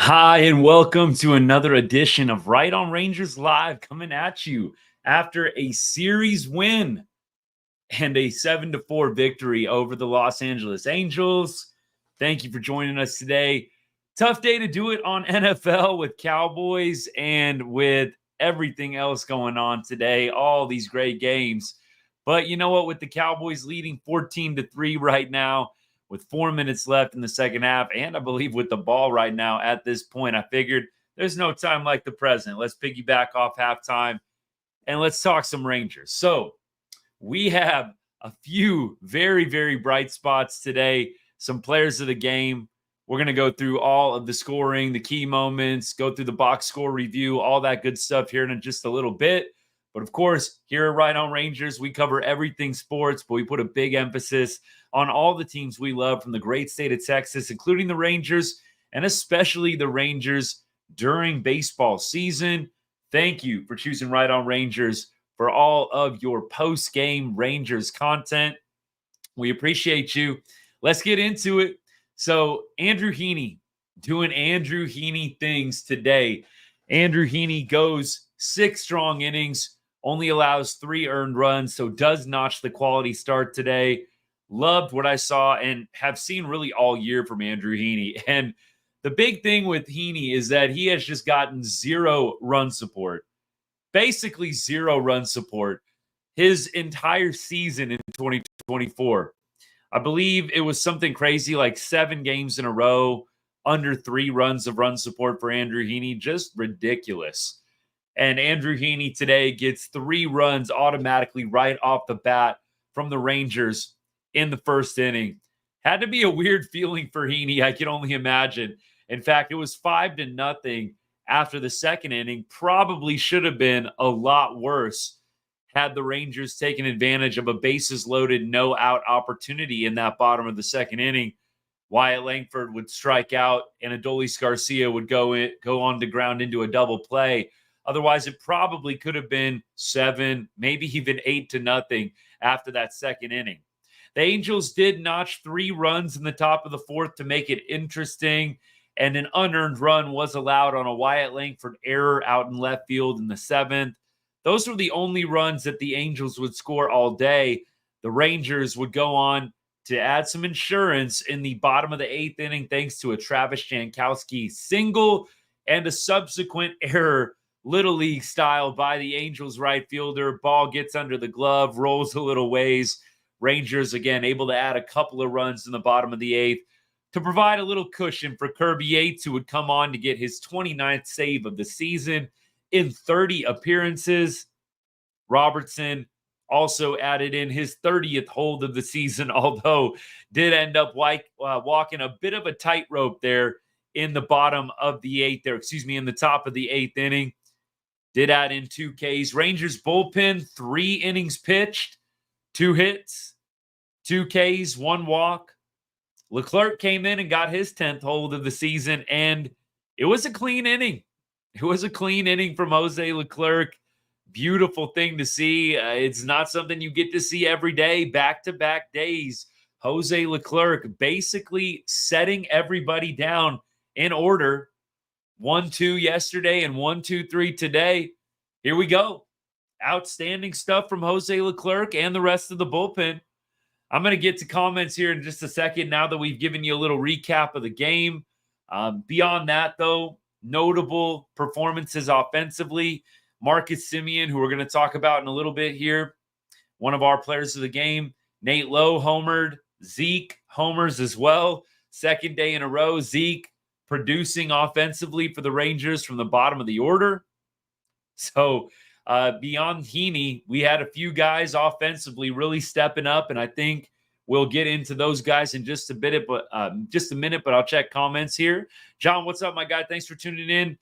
Hi, and welcome to another edition of Right on Rangers Live, coming at you after a series win and a 7-4 victory over the Los Angeles Angels. Thank you for joining us today. Tough day to do it on NFL with Cowboys and with everything else going on today, all these great games. But you know what? With the Cowboys leading 14-3 right now, with 4 minutes left in the second half, and I believe with the ball right now at this point, I figured there's no time like the present. Let's piggyback off halftime and let's talk some Rangers. So we have a few very, very bright spots today, some players of the game. We're going to go through all of the scoring, the key moments, go through the box score review, all that good stuff here in just a little bit. But of course, here at Right on Rangers, we cover everything sports, but we put a big emphasis on all the teams we love from the great state of Texas, including the Rangers, and especially the Rangers during baseball season. Thank you for choosing Right on Rangers for all of your post-game Rangers content. We appreciate you. Let's get into it. So, Andrew Heaney doing Andrew Heaney things today. Andrew Heaney goes 6 strong innings, only allows 3 earned runs, so does notch the quality start today. Loved what I saw and have seen really all year from Andrew Heaney. And the big thing with Heaney is that he has just gotten 0 run support. Basically 0 run support his entire season in 2024. I believe it was something crazy like 7 games in a row, under 3 runs of run support for Andrew Heaney. Just ridiculous. And Andrew Heaney today gets 3 runs automatically right off the bat from the Rangers in the first inning. Had to be a weird feeling for Heaney, I can only imagine. In fact, it was 5-0 after the second inning. Probably should have been a lot worse had the Rangers taken advantage of a bases loaded, no out opportunity in that bottom of the second inning. Wyatt Langford would strike out and Adolis Garcia would go on to ground into a double play. Otherwise, it probably could have been 7, maybe even 8-0 after that second inning. The Angels did notch 3 runs in the top of the 4th to make it interesting, and an unearned run was allowed on a Wyatt Langford error out in left field in the 7th. Those were the only runs that the Angels would score all day. The Rangers would go on to add some insurance in the bottom of the 8th inning thanks to a Travis Jankowski single and a subsequent error, Little League style, by the Angels right fielder. Ball gets under the glove, rolls a little ways. Rangers, again, able to add a couple of runs in the bottom of the 8th to provide a little cushion for Kirby Yates, who would come on to get his 29th save of the season in 30 appearances. Robertson also added in his 30th hold of the season, although did end up walking a bit of a tightrope there in the bottom of the 8th in the top of the 8th inning. Did add in 2 Ks. Rangers bullpen, 3 innings pitched, 2 hits, 2 Ks, 1 walk. Leclerc came in and got his 10th hold of the season, and it was a clean inning. It was a clean inning from Jose Leclerc. Beautiful thing to see. It's not something you get to see every day, back-to-back days. Jose Leclerc basically setting everybody down in order. 1-2 yesterday and 1-2-3 today. Here we go. Outstanding stuff from Jose Leclerc and the rest of the bullpen. I'm going to get to comments here in just a second now that we've given you a little recap of the game. Beyond that, though, notable performances offensively. Marcus Semien, who we're going to talk about in a little bit here, one of our players of the game. Nate Lowe homered. Zeke homers as well. Second day in a row, Zeke producing offensively for the Rangers from the bottom of the order. So beyond Heaney, we had a few guys offensively really stepping up, and I think we'll get into those guys in just a minute, but I'll check comments here. John, what's up, my guy? Thanks for tuning in.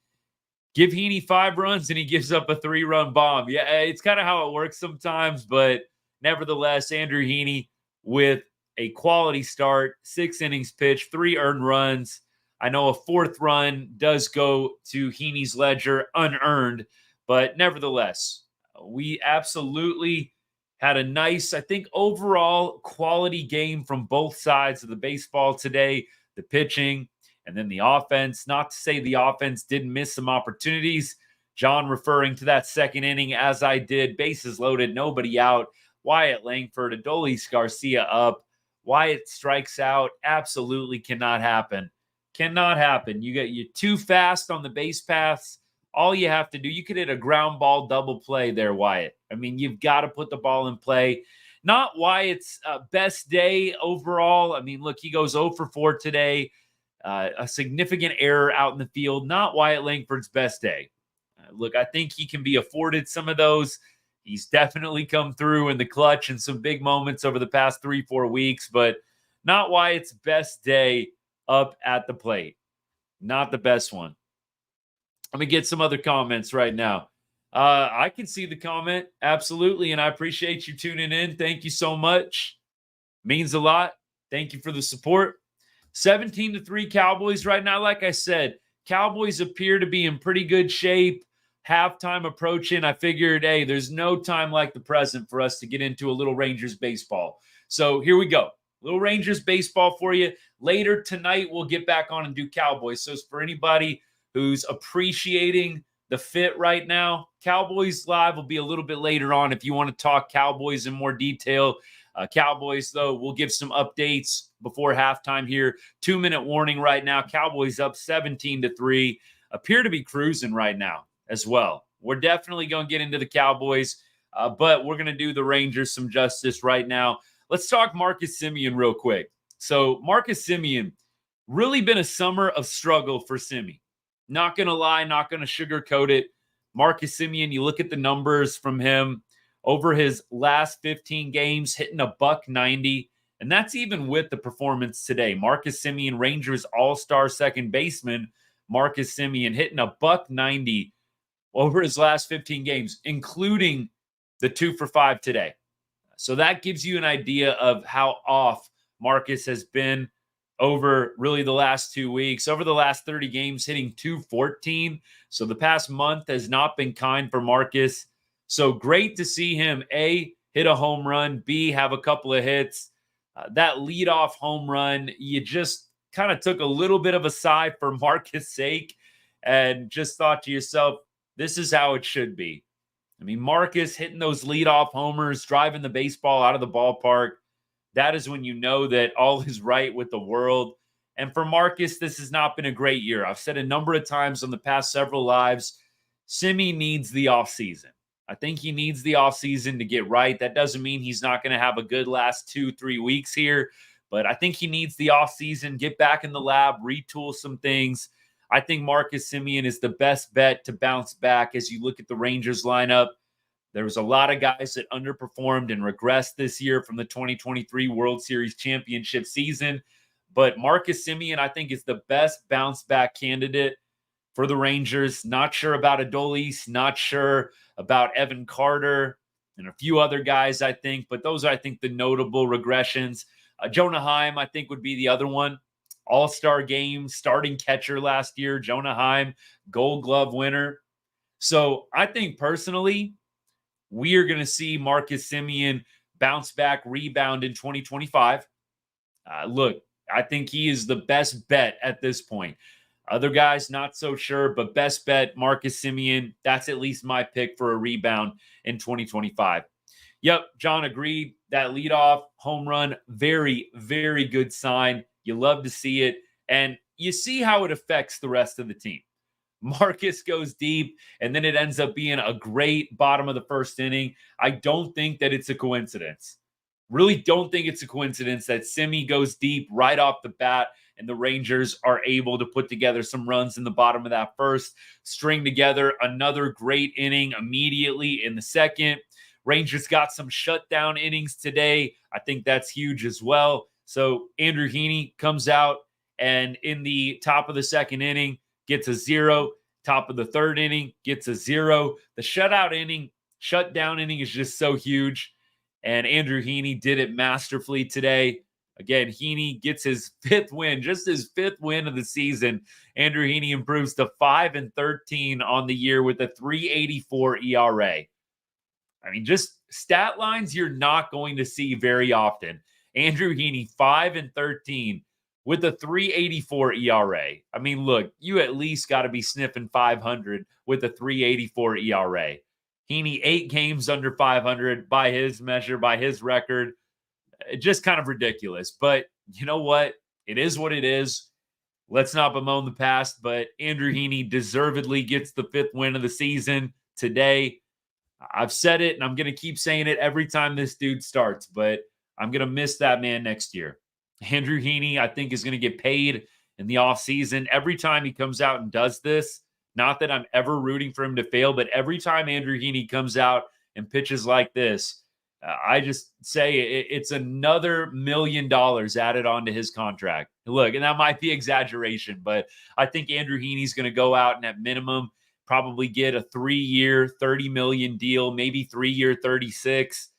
Give Heaney 5 runs and he gives up a 3-run bomb. Yeah, it's kind of how it works sometimes, but nevertheless, Andrew Heaney with a quality start, 6 innings pitched, 3 earned runs. I know a 4th run does go to Heaney's ledger unearned, but nevertheless, we absolutely had a nice, I think, overall quality game from both sides of the baseball today. The pitching And then the offense, not to say the offense didn't miss some opportunities. John referring to that second inning as I did, bases loaded, nobody out. Wyatt Langford, Adolis Garcia up. Wyatt strikes out. Absolutely cannot happen. Cannot happen. You're too fast on the base paths. All you have to do, you could hit a ground ball double play there, Wyatt. I mean, you've got to put the ball in play. Not Wyatt's best day overall. I mean, look, he goes 0 for 4 today. A significant error out in the field. Not Wyatt Langford's best day. Look, I think he can be afforded some of those. He's definitely come through in the clutch in some big moments over the past 3-4 weeks, but not Wyatt's best day up at the plate. Not the best one. Let me get some other comments right now. I can see the comment. Absolutely. And I appreciate you tuning in. Thank you so much. Means a lot. Thank you for the support. 17-3 Cowboys right now. Like I said, Cowboys appear to be in pretty good shape. Halftime approaching. I figured, hey, there's no time like the present for us to get into a little Rangers baseball. So here we go. Little Rangers baseball for you. Later tonight, we'll get back on and do Cowboys. So for anybody who's appreciating the fit right now, Cowboys Live will be a little bit later on if you want to talk Cowboys in more detail. Cowboys, though, we'll give some updates before halftime here. 2-minute warning right now. Cowboys up 17-3. Appear to be cruising right now as well. We're definitely going to get into the Cowboys, but we're going to do the Rangers some justice right now. Let's talk Marcus Semien real quick. So Marcus Semien, really been a summer of struggle for Semien. Not going to lie, not going to sugarcoat it. Marcus Semien, you look at the numbers from him over his last 15 games, hitting a $190, and that's even with the performance today. Marcus Semien, Rangers all-star second baseman, Marcus Semien hitting a $190 over his last 15 games, including the 2 for 5 today. So that gives you an idea of how off Marcus has been over really the last 2 weeks. Over the last 30 games, hitting .214. So the past month has not been kind for Marcus. So great to see him, A, hit a home run, B, have a couple of hits. That leadoff home run, you just kind of took a little bit of a sigh for Marcus' sake and just thought to yourself, this is how it should be. I mean, Marcus hitting those leadoff homers, driving the baseball out of the ballpark, that is when you know that all is right with the world. And for Marcus, this has not been a great year. I've said a number of times on the past several lives, Semien needs the offseason. I think he needs the offseason to get right. That doesn't mean he's not going to have a good last 2-3 weeks here, but I think he needs the offseason, get back in the lab, retool some things. I think Marcus Semien is the best bet to bounce back as you look at the Rangers lineup. There was a lot of guys that underperformed and regressed this year from the 2023 World Series championship season. But Marcus Semien, I think, is the best bounce back candidate for the Rangers. Not sure about Adolis, not sure about Evan Carter and a few other guys, I think. But those are, I think, the notable regressions. Jonah Heim, I think, would be the other one. All-Star game, starting catcher last year. Jonah Heim, Gold Glove winner. So I think personally, we are going to see Marcus Semien bounce back, rebound in 2025. Look, I think he is the best bet at this point. Other guys, not so sure, but best bet, Marcus Semien. That's at least my pick for a rebound in 2025. Yep, John agreed. That leadoff home run, very, very good sign. You love to see it. And you see how it affects the rest of the team. Marcus goes deep, and then it ends up being a great bottom of the first inning. I don't think that it's a coincidence. Really don't think it's a coincidence that Semien goes deep right off the bat, and the Rangers are able to put together some runs in the bottom of that first, string together another great inning immediately in the second. Rangers got some shutdown innings today. I think that's huge as well. So Andrew Heaney comes out, and in the top of the second inning, gets a 0. Top of the third inning, gets a 0. The shutdown inning is just so huge. And Andrew Heaney did it masterfully today. Again, Heaney gets his 5th win, just his 5th win of the season. Andrew Heaney improves to 5-13 on the year with a 3.84 ERA. I mean, just stat lines you're not going to see very often. Andrew Heaney, 5-13 with a 3.84 ERA. I mean, look, you at least got to be sniffing 500 with a 3.84 ERA. Heaney, 8 games under 500 by his measure, by his record. Just kind of ridiculous. But you know what? It is what it is. Let's not bemoan the past, but Andrew Heaney deservedly gets the 5th win of the season today. I've said it, and I'm going to keep saying it every time this dude starts, but I'm going to miss that man next year. Andrew Heaney, I think, is going to get paid in the offseason. Every time he comes out and does this, not that I'm ever rooting for him to fail, but every time Andrew Heaney comes out and pitches like this, I just say it's another $1 million added onto his contract. Look, and that might be exaggeration, but I think Andrew Heaney's going to go out and at minimum probably get a 3-year, $30 million deal, maybe 3-year, 36.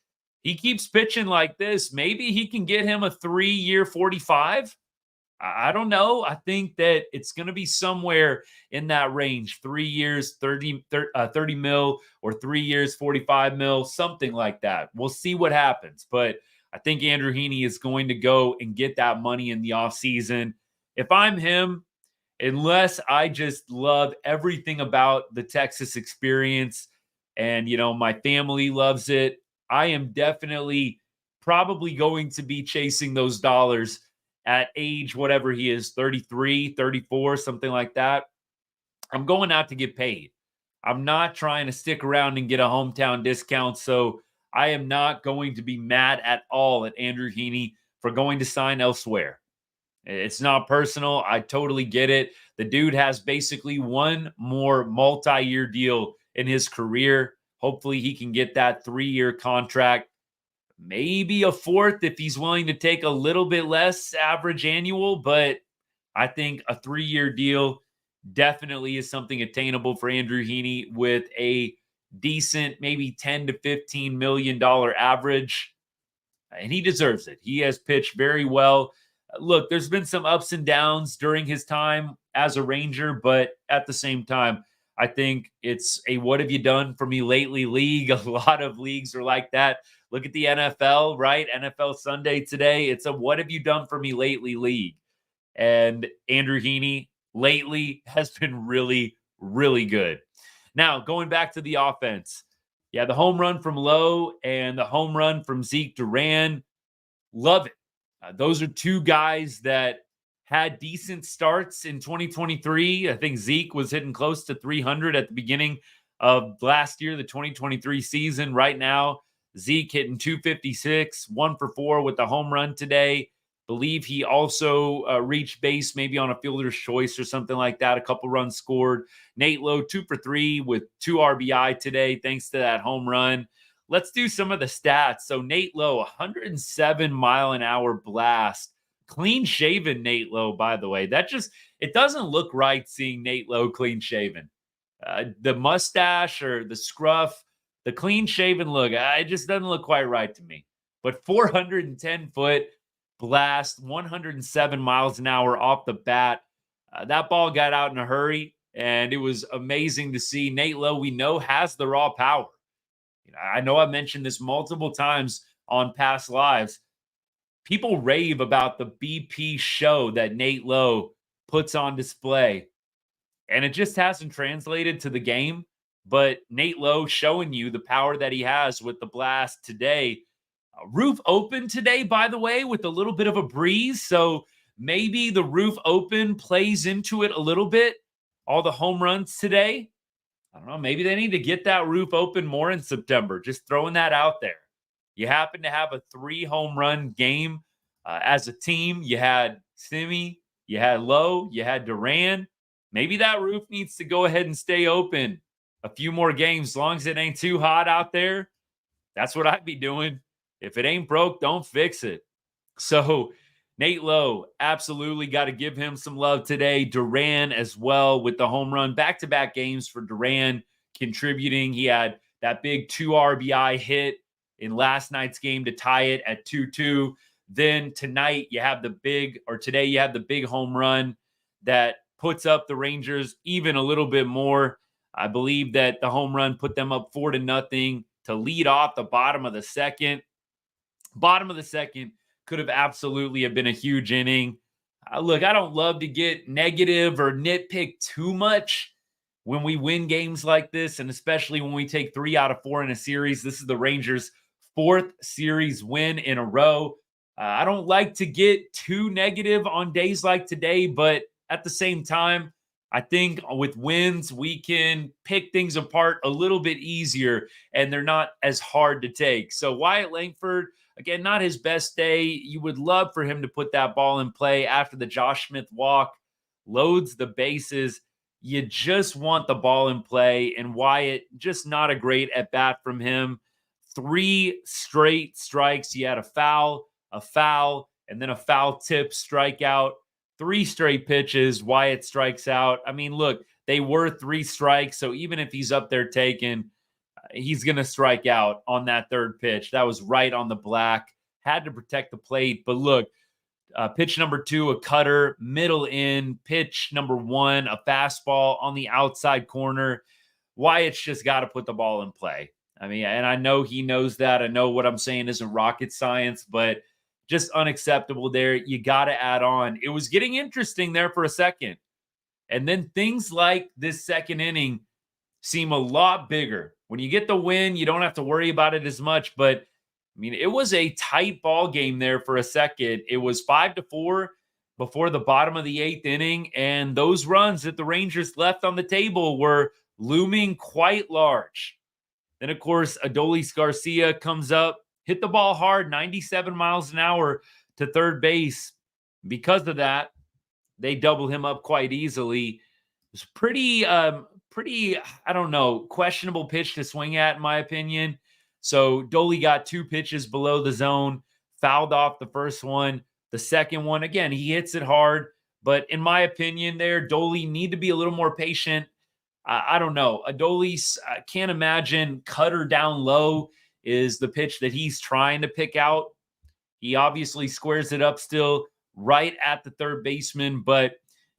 He keeps pitching like this. Maybe he can get him a 3-year, 45. I don't know. I think that it's going to be somewhere in that range. 3 years, 30 mil, or 3 years, 45 mil, something like that. We'll see what happens. But I think Andrew Heaney is going to go and get that money in the offseason. If I'm him, unless I just love everything about the Texas experience and, my family loves it, I am definitely probably going to be chasing those dollars at age whatever he is, 33, 34, something like that. I'm going out to get paid. I'm not trying to stick around and get a hometown discount. So I am not going to be mad at all at Andrew Heaney for going to sign elsewhere. It's not personal. I totally get it. The dude has basically one more multi-year deal in his career. Hopefully he can get that 3-year contract. Maybe a 4th if he's willing to take a little bit less average annual, but I think a 3-year deal definitely is something attainable for Andrew Heaney with a decent, maybe $10 to $15 million average. And he deserves it. He has pitched very well. Look, there's been some ups and downs during his time as a Ranger, but at the same time, I think it's a what have you done for me lately league. A lot of leagues are like that. Look at the NFL, right? NFL Sunday today. It's a what have you done for me lately league. And Andrew Heaney lately has been really, really good. Now, going back to the offense. Yeah, the home run from Lowe and the home run from Zeke Duran. Love it. Those are 2 guys that had decent starts in 2023. I think Zeke was hitting close to 300 at the beginning of last year, the 2023 season. Right now, Zeke hitting 256, 1 for 4 with the home run today. Believe he also reached base maybe on a fielder's choice or something like that. A couple runs scored. Nate Lowe, 2 for 3 with 2 RBI today, thanks to that home run. Let's do some of the stats. So Nate Lowe, 107 mile an hour blast. Clean shaven Nate Lowe, by the way. It doesn't look right seeing Nate Lowe clean shaven. The mustache or the scruff, the clean shaven look, it just doesn't look quite right to me. But 410 foot blast, 107 miles an hour off the bat. That ball got out in a hurry, and it was amazing to see. Nate Lowe, we know, has the raw power. I know I've mentioned this multiple times on past lives. People rave about the BP show that Nate Lowe puts on display, and it just hasn't translated to the game. But Nate Lowe showing you the power that he has with the blast today. Roof open today, by the way, with a little bit of a breeze. So maybe the roof open plays into it a little bit. All the home runs today. I don't know. Maybe they need to get that roof open more in September. Just throwing that out there. You happen to have a 3 home run game as a team. You had Semien, you had Lowe, you had Duran. Maybe that roof needs to go ahead and stay open a few more games, as long as it ain't too hot out there. That's what I'd be doing. If it ain't broke, don't fix it. So Nate Lowe, absolutely got to give him some love today. Duran as well with the home run. Back-to-back games for Duran contributing. He had that big 2 RBI hit in last night's game to tie it at 2-2. Then today you have the big home run that puts up the Rangers even a little bit more. I believe that the home run put them up 4-0 to lead off the bottom of the second. Bottom of the second could have absolutely have been a huge inning. Look, I don't love to get negative or nitpick too much when we win games like this, and especially when we take 3 out of 4 in a series. This is the Rangers' 4th series win in a row. I don't like to get too negative on days like today, but at the same time, I think with wins, we can pick things apart a little bit easier, and they're not as hard to take. So Wyatt Langford, again, not his best day. You would love for him to put that ball in play after the Josh Smith walk, loads the bases. You just want the ball in play, and Wyatt, just not a great at bat from him. 3 straight strikes. He had a foul, and then a foul tip strikeout. 3 straight pitches. Wyatt strikes out. I mean, look, they were 3 strikes, so even if he's up there taking, he's going to strike out on that 3rd pitch. That was right on the black. Had to protect the plate. But look, pitch number 2, a cutter, middle in. Pitch number 1, a fastball on the outside corner. Wyatt's just got to put the ball in play. I mean, and I know he knows that. I know what I'm saying isn't rocket science, but just unacceptable there. You got to add on. It was getting interesting there for a second. And then things like this 2nd inning seem a lot bigger. When you get the win, you don't have to worry about it as much. But I mean, it was a tight ball game there for a second. It was 5-4 before the bottom of the 8th inning. And those runs that the Rangers left on the table were looming quite large. Then, of course, Adolis Garcia comes up, hit the ball hard, 97 miles an hour to 3rd base. Because of that, they double him up quite easily. It was pretty, I don't know, questionable pitch to swing at, in my opinion. So Dolly got 2 pitches below the zone, fouled off the first one. The second one, again, he hits it hard. But in my opinion there, Dolly need to be a little more patient. I don't know. Adolis, I can't imagine cutter down low is the pitch that he's trying to pick out. He obviously squares it up still right at the 3rd baseman, but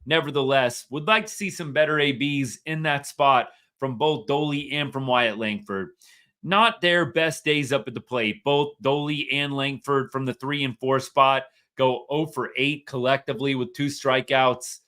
nevertheless, would like to see some better ABs in that spot from both Dolly and from Wyatt Langford. Not their best days up at the plate. Both Dolly and Langford from the 3 and 4 spot go 0 for 8 collectively with 2 strikeouts.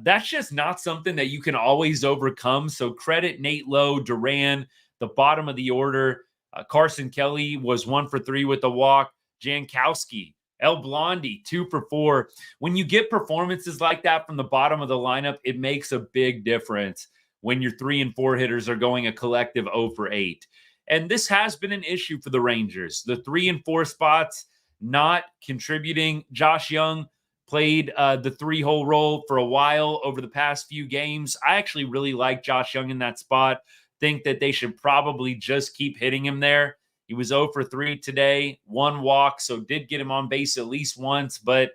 That's just not something that you can always overcome. So credit Nate Lowe, Duran, the bottom of the order. Carson Kelly was 1 for 3 with a walk. Jankowski, El Blondie, 2 for 4. When you get performances like that from the bottom of the lineup, it makes a big difference when your 3 and 4 hitters are going a collective 0 for 8. And this has been an issue for the Rangers. The 3 and 4 spots not contributing. Josh Young played the 3-hole role for a while over the past few games. I actually really like Josh Young in that spot. Think that they should probably just keep hitting him there. He was 0 for 3 today, 1 walk, so did get him on base at least once. But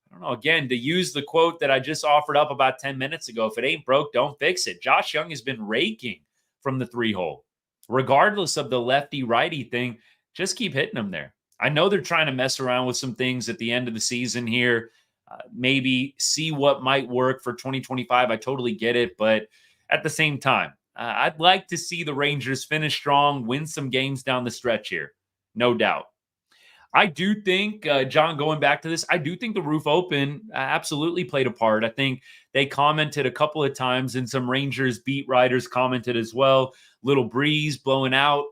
I don't know, again, to use the quote that I just offered up about 10 minutes ago, if it ain't broke, don't fix it. Josh Young has been raking from the 3-hole. Regardless of the lefty-righty thing, just keep hitting him there. I know they're trying to mess around with some things at the end of the season here. Maybe see what might work for 2025. I totally get it. But at the same time, I'd like to see the Rangers finish strong, win some games down the stretch here. No doubt. I do think, John, going back to this, I do think the roof open absolutely played a part. I think they commented a couple of times, and some Rangers beat writers commented as well. Little breeze blowing out.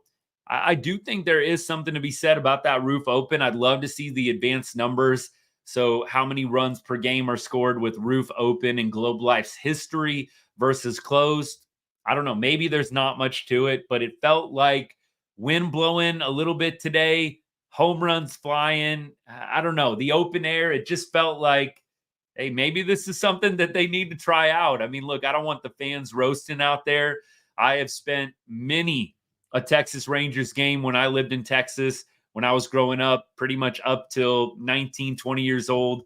I do think there is something to be said about that roof open. I'd love to see the advanced numbers. So how many runs per game are scored with roof open in Globe Life's history versus closed? I don't know. Maybe there's not much to it, but it felt like wind blowing a little bit today, home runs flying. I don't know. The open air, it just felt like, hey, maybe this is something that they need to try out. I mean, look, I don't want the fans roasting out there. I have spent many a Texas Rangers game when I lived in Texas. When I was growing up, pretty much up till 19, 20 years old,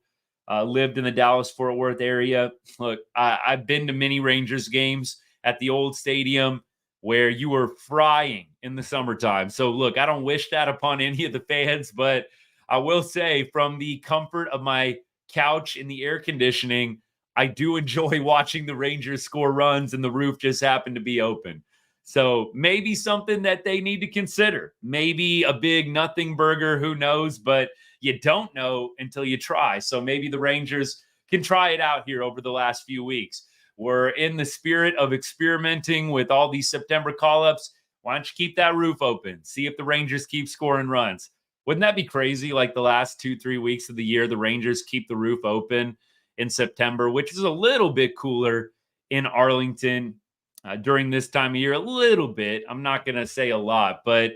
lived in the Dallas-Fort Worth area. Look, I've been to many Rangers games at the old stadium where you were frying in the summertime. So, look, I don't wish that upon any of the fans, but I will say from the comfort of my couch in the air conditioning, I do enjoy watching the Rangers score runs and the roof just happened to be open. So maybe something that they need to consider. Maybe a big nothing burger, who knows? But you don't know until you try. So maybe the Rangers can try it out here over the last few weeks. We're in the spirit of experimenting with all these September call-ups. Why don't you keep that roof open? See if the Rangers keep scoring runs. Wouldn't that be crazy? Like the last 2-3 weeks of the year, the Rangers keep the roof open in September, which is a little bit cooler in Arlington during this time of year. A little bit. I'm not going to say a lot, but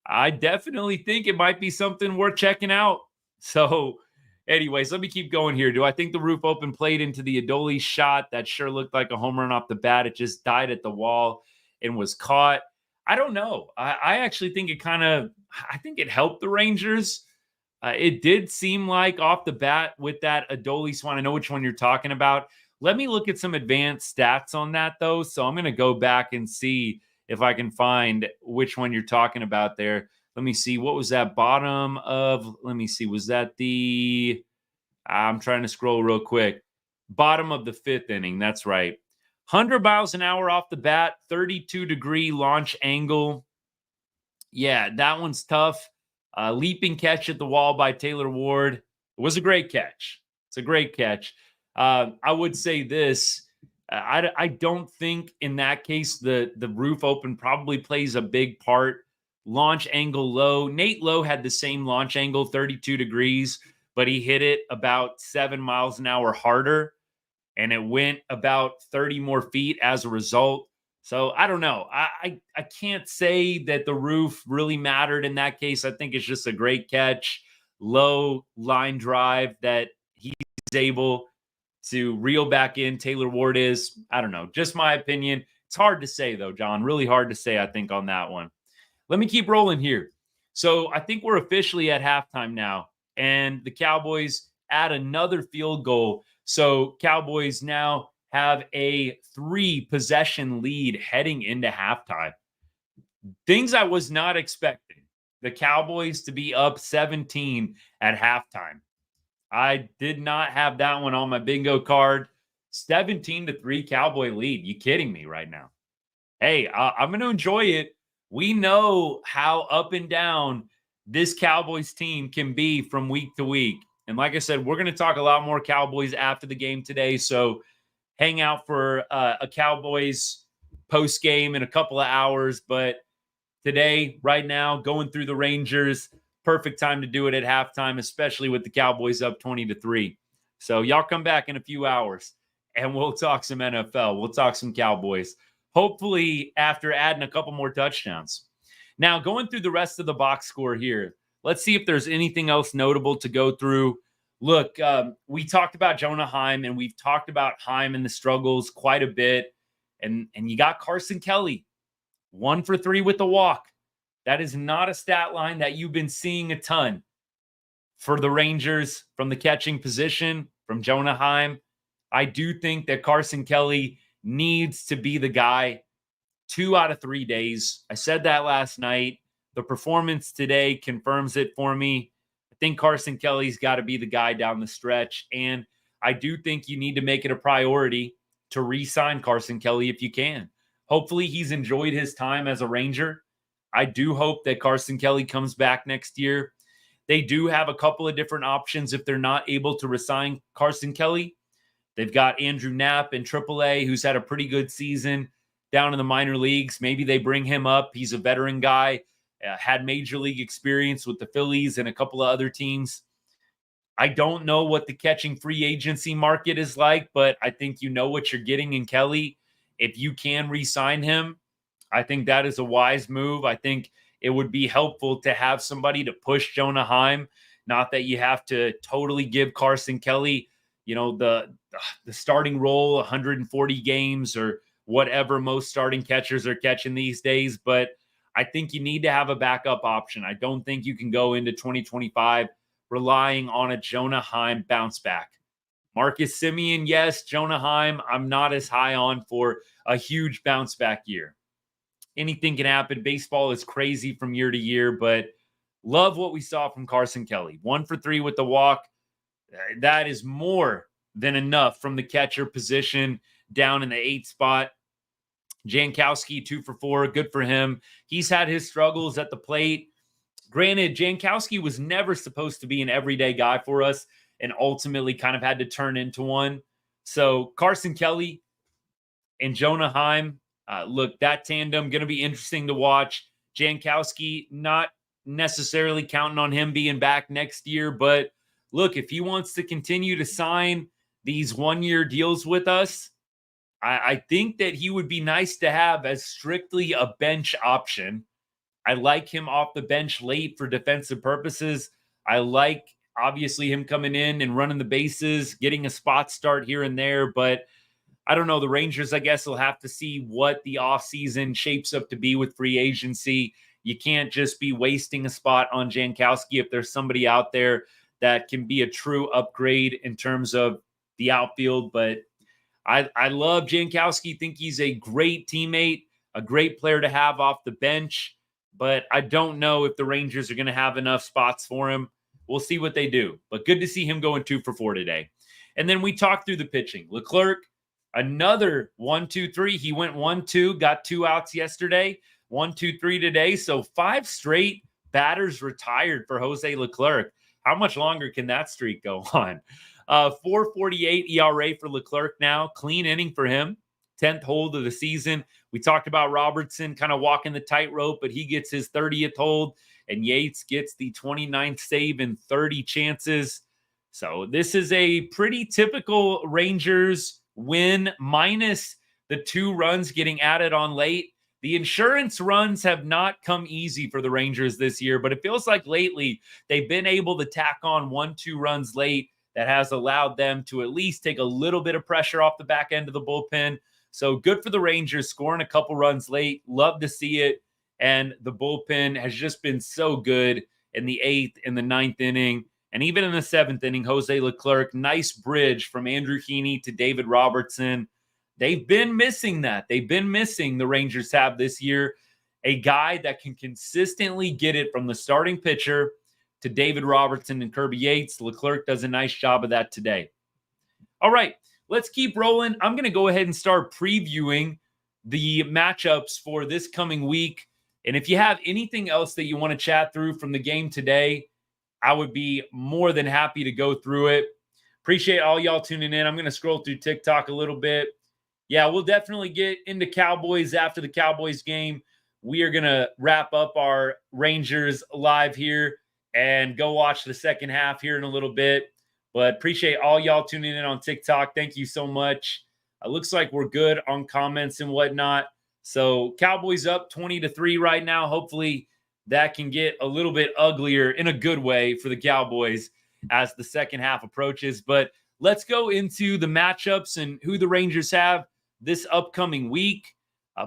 I definitely think it might be something worth checking out. So, anyways, let me keep going here. Do I think the roof open played into the Adolis shot? That sure looked like a home run off the bat. It just died at the wall and was caught. I don't know. I actually think I think it helped the Rangers. It did seem like off the bat with that Adolis one. I know which one you're talking about. Let me look at some advanced stats on that, though. So I'm going to go back and see if I can find which one you're talking about there. Let me see. What was that bottom of? Let me see. Was that the? I'm trying to scroll real quick. Bottom of the 5th inning. That's right. 100 miles an hour off the bat, 32-degree launch angle. Yeah, that one's tough. Leaping catch at the wall by Taylor Ward. It was a great catch. It's a great catch. I would say this. I don't think in that case the roof open probably plays a big part. Launch angle low. Nate Lowe had the same launch angle, 32 degrees, but he hit it about 7 miles an hour harder, and it went about 30 more feet as a result. So I don't know. I can't say that the roof really mattered in that case. I think it's just a great catch, low line drive that he's able to reel back in. Taylor Ward is, I don't know, just my opinion. It's hard to say though, John, really hard to say, I think, on that one. Let me keep rolling here. So I think we're officially at halftime now, and the Cowboys add another field goal. So Cowboys now have a 3-possession lead heading into halftime. Things I was not expecting. The Cowboys to be up 17 at halftime. I did not have that one on my bingo card. 17-3 Cowboy lead. You kidding me right now? Hey, I'm going to enjoy it. We know how up and down this Cowboys team can be from week to week. And like I said, we're going to talk a lot more Cowboys after the game today. So hang out for a Cowboys post game in a couple of hours. But today, right now, going through the Rangers, perfect time to do it at halftime, especially with the Cowboys up 20-3. So y'all come back in a few hours and we'll talk some NFL. We'll talk some Cowboys, hopefully after adding a couple more touchdowns. Now, going through the rest of the box score here, let's see if there's anything else notable to go through. Look, we talked about Jonah Heim, and we've talked about Heim and the struggles quite a bit. And you got Carson Kelly, 1 for 3 with the walk. That is not a stat line that you've been seeing a ton for the Rangers from the catching position, from Jonah Heim. I do think that Carson Kelly needs to be the guy 2 out of 3 days. I said that last night. The performance today confirms it for me. I think Carson Kelly's got to be the guy down the stretch. And I do think you need to make it a priority to re-sign Carson Kelly if you can. Hopefully he's enjoyed his time as a Ranger. I do hope that Carson Kelly comes back next year. They do have a couple of different options if they're not able to re-sign Carson Kelly. They've got Andrew Knapp in AAA, who's had a pretty good season down in the minor leagues. Maybe they bring him up. He's a veteran guy, had major league experience with the Phillies and a couple of other teams. I don't know what the catching free agency market is like, but I think you know what you're getting in Kelly. If you can re-sign him, I think that is a wise move. I think it would be helpful to have somebody to push Jonah Heim. Not that you have to totally give Carson Kelly, the starting role, 140 games or whatever most starting catchers are catching these days. But I think you need to have a backup option. I don't think you can go into 2025 relying on a Jonah Heim bounce back. Marcus Semien, yes. Jonah Heim, I'm not as high on for a huge bounce back year. Anything can happen. Baseball is crazy from year to year, but love what we saw from Carson Kelly. 1 for 3 with the walk. That is more than enough from the catcher position down in the 8th spot. Jankowski, 2 for 4. Good for him. He's had his struggles at the plate. Granted, Jankowski was never supposed to be an everyday guy for us. and ultimately kind of had to turn into one. So Carson Kelly and Jonah Heim, look, that tandem going to be interesting to watch. Jankowski, not necessarily counting on him being back next year, but look, if he wants to continue to sign these one-year deals with us, I think that he would be nice to have as strictly a bench option. I like him off the bench late for defensive purposes. I like, obviously, him coming in and running the bases, getting a spot start here and there, but I don't know. The Rangers, I guess, will have to see what the offseason shapes up to be with free agency. You can't just be wasting a spot on Jankowski if there's somebody out there that can be a true upgrade in terms of the outfield. But I love Jankowski. Think he's a great teammate, a great player to have off the bench. But I don't know if the Rangers are going to have enough spots for him. We'll see what they do. But good to see him going 2 for 4 today. And then we talked through the pitching. Leclerc, another 1-2-3. He went 1-2, got 2 outs yesterday, 1-2-3 today. So 5 straight batters retired for Jose Leclerc. How much longer can that streak go on? 4.48 ERA for Leclerc now. Clean inning for him. 10th hold of the season. We talked about Robertson kind of walking the tightrope, but he gets his 30th hold, and Yates gets the 29th save in 30 chances. So this is a pretty typical Rangers win, minus the 2 runs getting added on late. The insurance runs have not come easy for the Rangers this year, but it feels like lately they've been able to tack on 1-2 runs late that has allowed them to at least take a little bit of pressure off the back end of the bullpen. So good for the Rangers scoring a couple runs late. Love to see it. And the bullpen has just been so good in the 8th and the 9th inning. And even in the 7th inning, Jose Leclerc, nice bridge from Andrew Heaney to David Robertson. They've been missing that. They've been missing, the Rangers have this year, a guy that can consistently get it from the starting pitcher to David Robertson and Kirby Yates. Leclerc does a nice job of that today. All right, let's keep rolling. I'm going to go ahead and start previewing the matchups for this coming week. And if you have anything else that you want to chat through from the game today, I would be more than happy to go through it. Appreciate all y'all tuning in. I'm going to scroll through TikTok a little bit. Yeah, we'll definitely get into Cowboys after the Cowboys game. We are going to wrap up our Rangers live here and go watch the second half here in a little bit. But appreciate all y'all tuning in on TikTok. Thank you so much. Looks like we're good on comments and whatnot. So Cowboys up 20-3 right now. Hopefully that can get a little bit uglier in a good way for the Cowboys as the second half approaches. But let's go into the matchups and who the Rangers have this upcoming week.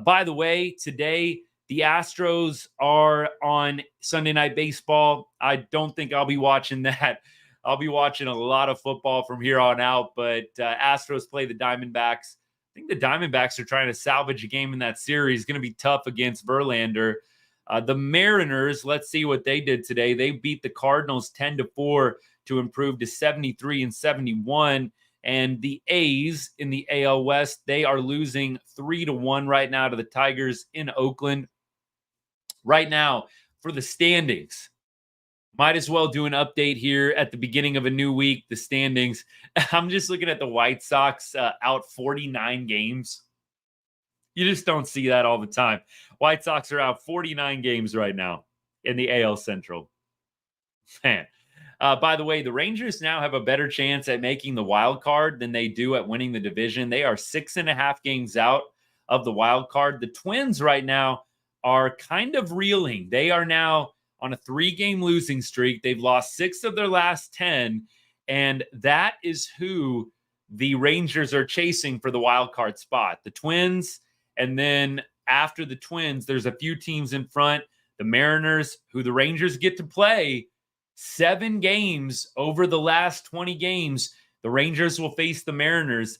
By the way, today the Astros are on Sunday Night Baseball. I don't think I'll be watching that. I'll be watching a lot of football from here on out, but Astros play the Diamondbacks. I think the Diamondbacks are trying to salvage a game in that series. Going to be tough against Verlander. The Mariners, let's see what they did today. They beat the Cardinals 10-4 to improve to 73-71. And the A's in the AL West, they are losing 3-1 right now to the Tigers in Oakland. Right now, for the standings, might as well do an update here at the beginning of a new week, the standings. I'm just looking at the White Sox out 49 games. You just don't see that all the time. White Sox are out 49 games right now in the AL Central. Man. By the way, the Rangers now have a better chance at making the wild card than they do at winning the division. They are 6.5 games out of the wild card. The Twins right now are kind of reeling. They are now on a 3-game losing streak. They've lost 6 of their last 10, and that is who the Rangers are chasing for the wild card spot. The Twins, and then after the Twins, there's a few teams in front. The Mariners, who the Rangers get to play 7 games over the last 20 games. The Rangers will face the Mariners.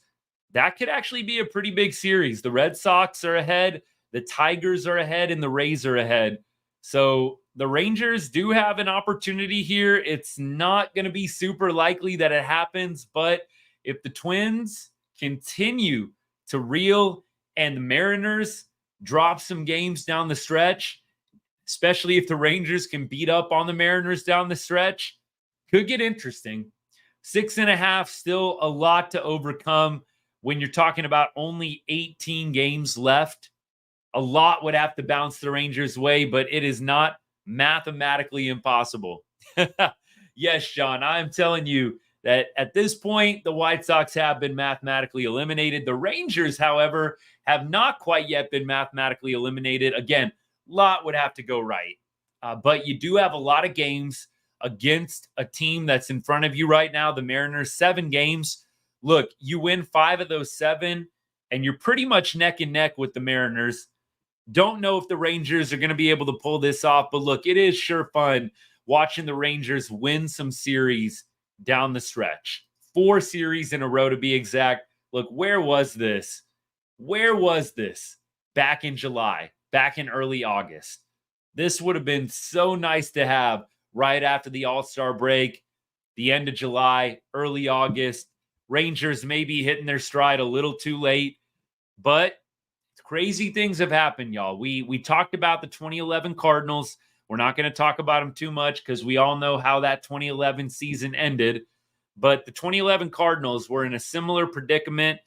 That could actually be a pretty big series. The Red Sox are ahead, the Tigers are ahead, and the Rays are ahead. So the Rangers do have an opportunity here. It's not going to be super likely that it happens, but if the Twins continue to reel and the Mariners drop some games down the stretch, especially if the Rangers can beat up on the Mariners down the stretch, could get interesting. 6.5, still a lot to overcome when you're talking about only 18 games left. A lot would have to bounce the Rangers' way, but it is not mathematically impossible. Yes, Sean, I'm telling you that at this point, the White Sox have been mathematically eliminated. The Rangers, however, have not quite yet been mathematically eliminated. Again, a lot would have to go right. But you do have a lot of games against a team that's in front of you right now, the Mariners. 7 games. Look, you win 5 of those 7, and you're pretty much neck and neck with the Mariners. Don't know if the Rangers are going to be able to pull this off, but look, it is sure fun watching the Rangers win some series down the stretch. 4 series in a row to be exact. Look, where was this? Where was this back in July, back in early August? This would have been so nice to have right after the All-Star break, the end of July, early August. Rangers may be hitting their stride a little too late, but crazy things have happened, y'all. We talked about the 2011 Cardinals. We're not going to talk about them too much because we all know how that 2011 season ended. But the 2011 Cardinals were in a similar predicament.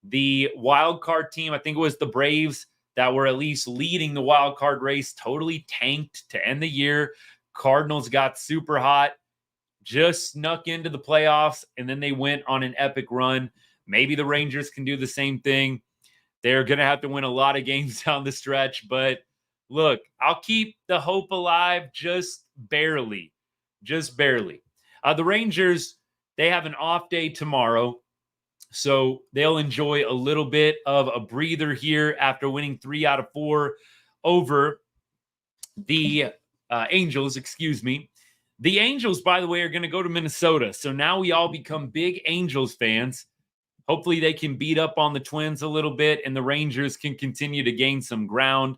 The wild card team, I think it was the Braves, that were at least leading the wild card race, totally tanked to end the year. Cardinals got super hot, just snuck into the playoffs, and then they went on an epic run. Maybe the Rangers can do the same thing. They're going to have to win a lot of games down the stretch, but look, I'll keep the hope alive just barely. Just barely. The Rangers, they have an off day tomorrow, so they'll enjoy a little bit of a breather here after winning 3 out of 4 over the Angels, excuse me. The Angels, by the way, are going to go to Minnesota, so now we all become big Angels fans. Hopefully they can beat up on the Twins a little bit and the Rangers can continue to gain some ground.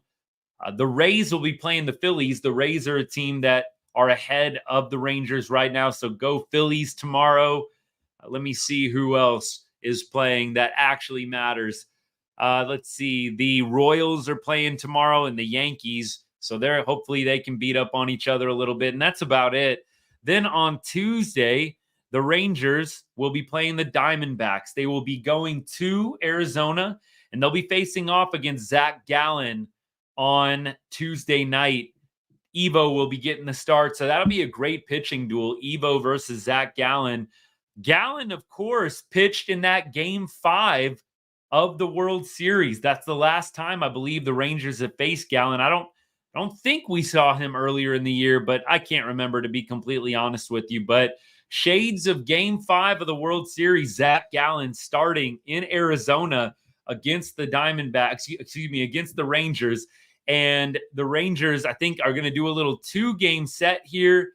The Rays will be playing the Phillies. The Rays are a team that are ahead of the Rangers right now. So go Phillies tomorrow. Let me see who else is playing that actually matters. Let's see. The Royals are playing tomorrow and the Yankees. So hopefully they can beat up on each other a little bit. And that's about it. Then on Tuesday, the Rangers will be playing the Diamondbacks. They will be going to Arizona, and they'll be facing off against Zach Gallen on Tuesday night. Evo will be getting the start, so that'll be a great pitching duel, Evo versus Zach Gallen. Gallen, of course, pitched in that Game 5 of the World Series. That's the last time I believe the Rangers have faced Gallen. I don't think we saw him earlier in the year, but I can't remember, to be completely honest with you. But shades of Game 5 of the World Series, Zach Gallen starting in Arizona against the Diamondbacks, against the Rangers. And the Rangers, I think, are going to do a little 2-game set here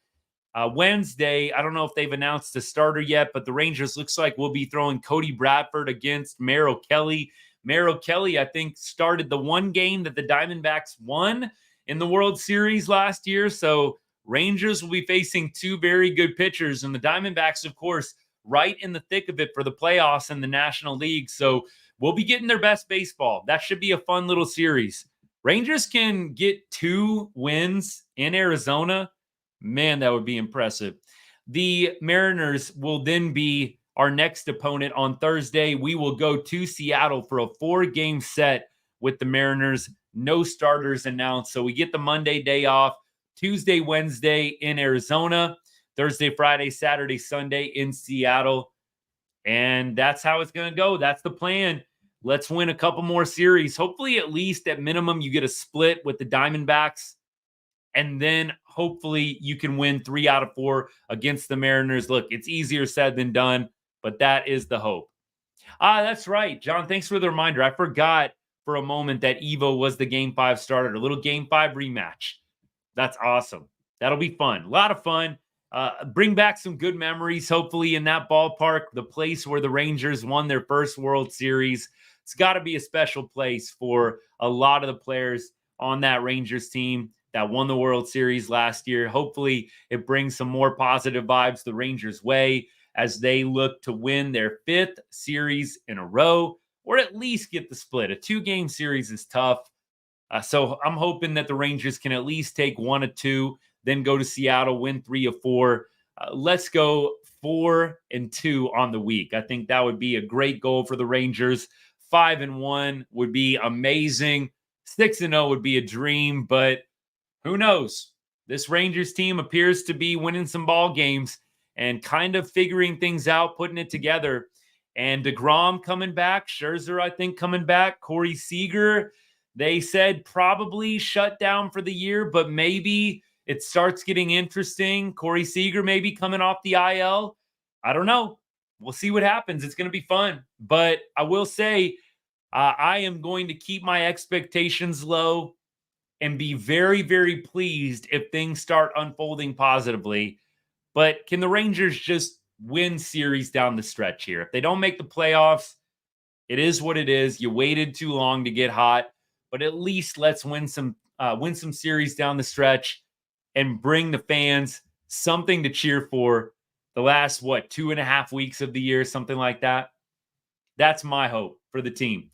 Wednesday. I don't know if they've announced a starter yet, but the Rangers looks like we'll be throwing Cody Bradford against Merrill Kelly. Merrill Kelly, I think, started the one game that the Diamondbacks won in the World Series last year. So Rangers will be facing 2 very good pitchers, and the Diamondbacks, of course, right in the thick of it for the playoffs in the National League. So we'll be getting their best baseball. That should be a fun little series. Rangers can get 2 wins in Arizona. Man, that would be impressive. The Mariners will then be our next opponent on Thursday. We will go to Seattle for a 4-game set with the Mariners. No starters announced. So we get the Monday day off. Tuesday, Wednesday in Arizona. Thursday, Friday, Saturday, Sunday in Seattle. And that's how it's going to go. That's the plan. Let's win a couple more series. Hopefully, at least at minimum, you get a split with the Diamondbacks. And then hopefully you can win 3 out of 4 against the Mariners. Look, it's easier said than done, but that is the hope. That's right. John, thanks for the reminder. I forgot for a moment that Evo was the Game 5 starter. A little Game 5 rematch. That's awesome. That'll be fun. A lot of fun. Bring back some good memories, hopefully, in that ballpark, the place where the Rangers won their first World Series. It's got to be a special place for a lot of the players on that Rangers team that won the World Series last year. Hopefully, it brings some more positive vibes the Rangers' way as they look to win their 5th series in a row, or at least get the split. A 2-game series is tough. So I'm hoping that the Rangers can at least take 1 of 2, then go to Seattle, win 3 of 4. Let's go 4-2 on the week. I think that would be a great goal for the Rangers. 5-1 would be amazing. 6-0 would be a dream, but who knows? This Rangers team appears to be winning some ball games and kind of figuring things out, putting it together. And DeGrom coming back, Scherzer, I think, coming back, Corey Seager, they said probably shut down for the year, but maybe it starts getting interesting. Corey Seager maybe coming off the IL. I don't know. We'll see what happens. It's going to be fun. But I will say, I am going to keep my expectations low and be very, very pleased if things start unfolding positively. But can the Rangers just win series down the stretch here? If they don't make the playoffs, it is what it is. You waited too long to get hot, but at least let's win some series down the stretch and bring the fans something to cheer for the last, 2.5 weeks of the year, something like that. That's my hope for the team.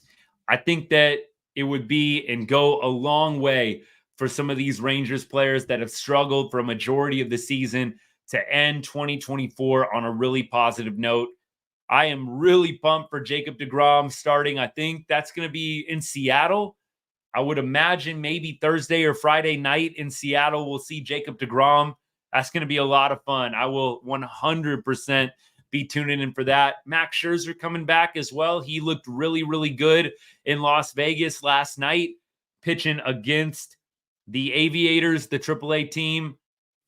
I think that it would be and go a long way for some of these Rangers players that have struggled for a majority of the season to end 2024 on a really positive note. I am really pumped for Jacob deGrom starting. I think that's going to be in Seattle. I would imagine maybe Thursday or Friday night in Seattle, we'll see Jacob deGrom. That's going to be a lot of fun. I will 100% be tuning in for that. Max Scherzer coming back as well. He looked really, really good in Las Vegas last night, pitching against the Aviators, the AAA team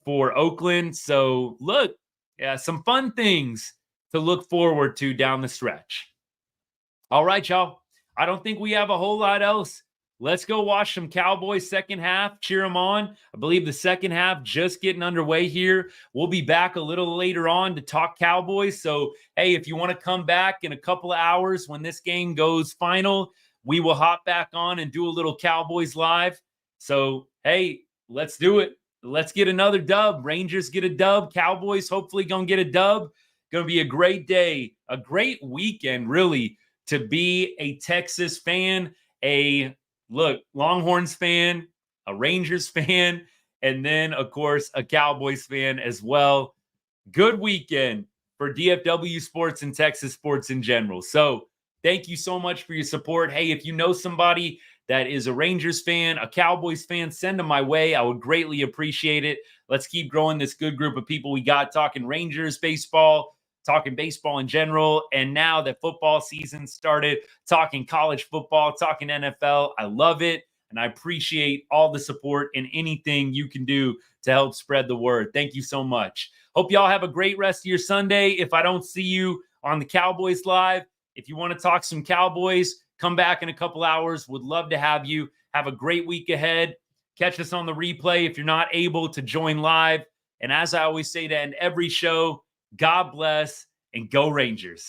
for Oakland. So look, some fun things to look forward to down the stretch. All right, y'all. I don't think we have a whole lot else. Let's go watch some Cowboys second half. Cheer them on. I believe the second half just getting underway here. We'll be back a little later on to talk Cowboys. So, hey, if you want to come back in a couple of hours when this game goes final, we will hop back on and do a little Cowboys live. So, hey, let's do it. Let's get another dub. Rangers get a dub. Cowboys hopefully going to get a dub. Going to be a great day, a great weekend, really, to be a Texas fan, Longhorns fan, a Rangers fan, and then, of course, a Cowboys fan as well. Good weekend for DFW sports and Texas sports in general. So thank you so much for your support. Hey, if you know somebody that is a Rangers fan, a Cowboys fan, send them my way. I would greatly appreciate it. Let's keep growing this good group of people we got talking Rangers baseball, talking baseball in general, and now that football season started, talking college football, talking NFL. I love it, and I appreciate all the support and anything you can do to help spread the word. Thank you so much. Hope y'all have a great rest of your Sunday. If I don't see you on the Cowboys Live, if you want to talk some Cowboys, come back in a couple hours. Would love to have you. Have a great week ahead. Catch us on the replay if you're not able to join live. And as I always say to end every show, God bless and go Rangers.